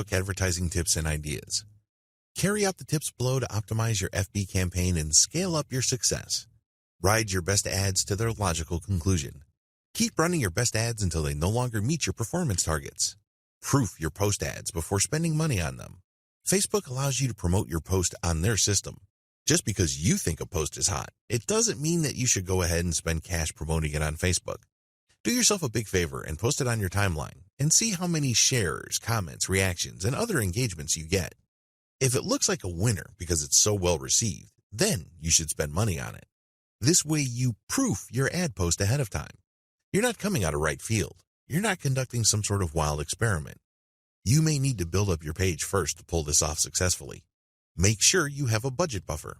Facebook advertising tips and ideas. Carry out the tips below to optimize your FB campaign and scale up your success. Ride your best ads to their logical conclusion. Keep running your best ads until they no longer meet your performance targets. Proof your post ads before spending money on them. Facebook allows you to promote your post on their system. Just because you think a post is hot, it doesn't mean that you should go ahead and spend cash promoting it on Facebook. Do yourself a big favor and post it on your timeline and see how many shares, comments, reactions, and other engagements you get. If it looks like a winner because it's so well received, then you should spend money on it. This way you proof your ad post ahead of time. You're not coming out of right field. You're not conducting some sort of wild experiment. You may need to build up your page first to pull this off successfully. Make sure you have a budget buffer.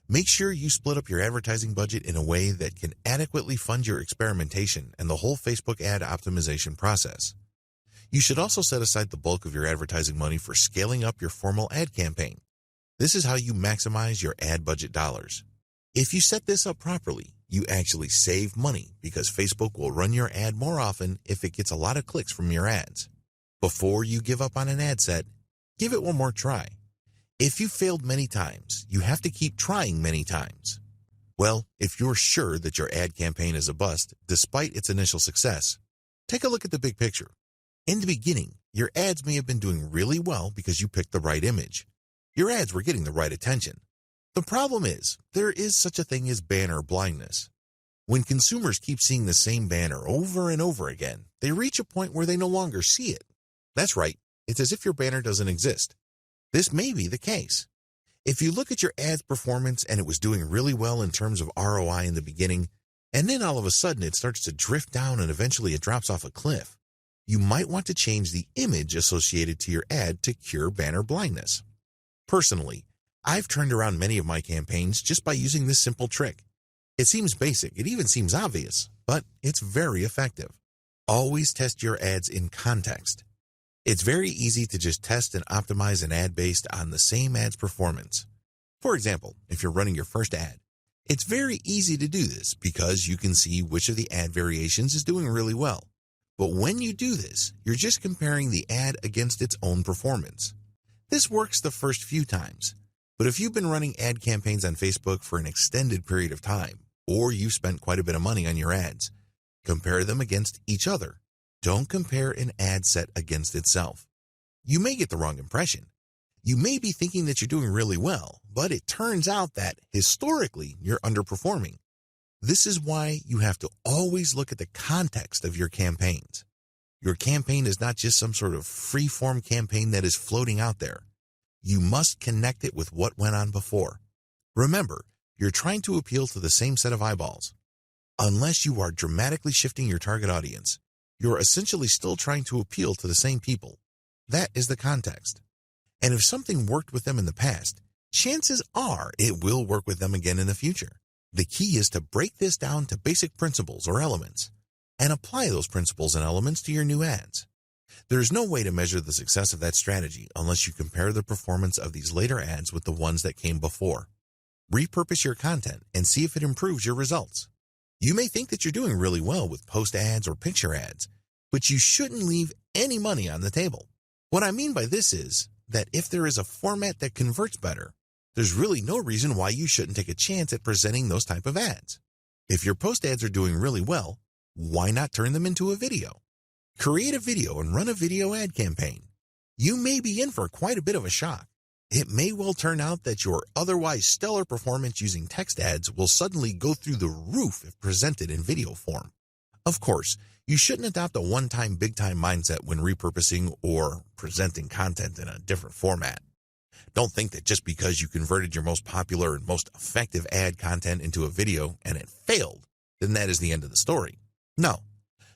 Make sure you split up your advertising budget in a way that can adequately fund your experimentation and the whole Facebook ad optimization process. You should also set aside the bulk of your advertising money for scaling up your formal ad campaign. This is how you maximize your ad budget dollars. If you set this up properly, you actually save money because Facebook will run your ad more often if it gets a lot of clicks from your ads. Before you give up on an ad set, give it one more try. If you failed many times, you have to keep trying many times. Well, if you're sure that your ad campaign is a bust, despite its initial success, take a look at the big picture. In the beginning, your ads may have been doing really well because you picked the right image. Your ads were getting the right attention. The problem is, there is such a thing as banner blindness. When consumers keep seeing the same banner over and over again, they reach a point where they no longer see it. That's right, it's as if your banner doesn't exist. This may be the case. If you look at your ad's performance and it was doing really well in terms of ROI in the beginning, and then all of a sudden it starts to drift down and eventually it drops off a cliff, you might want to change the image associated to your ad to cure banner blindness. Personally, I've turned around many of my campaigns just by using this simple trick. It seems basic, it even seems obvious, but it's very effective. Always test your ads in context. It's very easy to just test and optimize an ad based on the same ad's performance. For example, if you're running your first ad, it's very easy to do this because you can see which of the ad variations is doing really well. But when you do this, you're just comparing the ad against its own performance. This works the first few times, but if you've been running ad campaigns on Facebook for an extended period of time, or you've spent quite a bit of money on your ads, compare them against each other. Don't compare an ad set against itself. You may get the wrong impression. You may be thinking that you're doing really well, but it turns out that, historically, you're underperforming. This is why you have to always look at the context of your campaigns. Your campaign is not just some sort of free-form campaign that is floating out there. You must connect it with what went on before. Remember, you're trying to appeal to the same set of eyeballs. Unless you are dramatically shifting your target audience, you're essentially still trying to appeal to the same people. That is the context. And if something worked with them in the past, chances are it will work with them again in the future. The key is to break this down to basic principles or elements and apply those principles and elements to your new ads. There's no way to measure the success of that strategy unless you compare the performance of these later ads with the ones that came before. Repurpose your content and see if it improves your results. You may think that you're doing really well with post ads or picture ads, but you shouldn't leave any money on the table. What I mean by this is that if there is a format that converts better, there's really no reason why you shouldn't take a chance at presenting those type of ads. If your post ads are doing really well, why not turn them into a video? Create a video and run a video ad campaign. You may be in for quite a bit of a shock. It may well turn out that your otherwise stellar performance using text ads will suddenly go through the roof if presented in video form. Of course, you shouldn't adopt a one-time big-time mindset when repurposing or presenting content in a different format. Don't think that just because you converted your most popular and most effective ad content into a video and it failed, then that is the end of the story. No,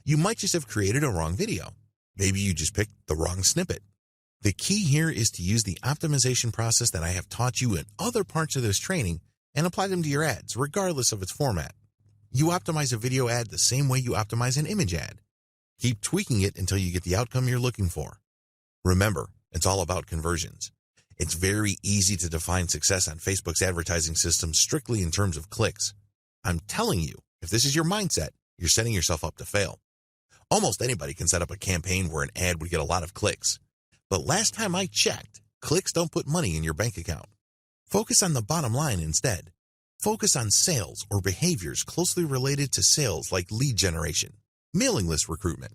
you might just have created a wrong video. Maybe you just picked the wrong snippet. The key here is to use the optimization process that I have taught you in other parts of this training and apply them to your ads, regardless of its format. You optimize a video ad the same way you optimize an image ad. Keep tweaking it until you get the outcome you're looking for. Remember, it's all about conversions. It's very easy to define success on Facebook's advertising system strictly in terms of clicks. I'm telling you, if this is your mindset, you're setting yourself up to fail. Almost anybody can set up a campaign where an ad would get a lot of clicks. But last time I checked, clicks don't put money in your bank account. Focus on the bottom line instead. Focus on sales or behaviors closely related to sales like lead generation, mailing list recruitment,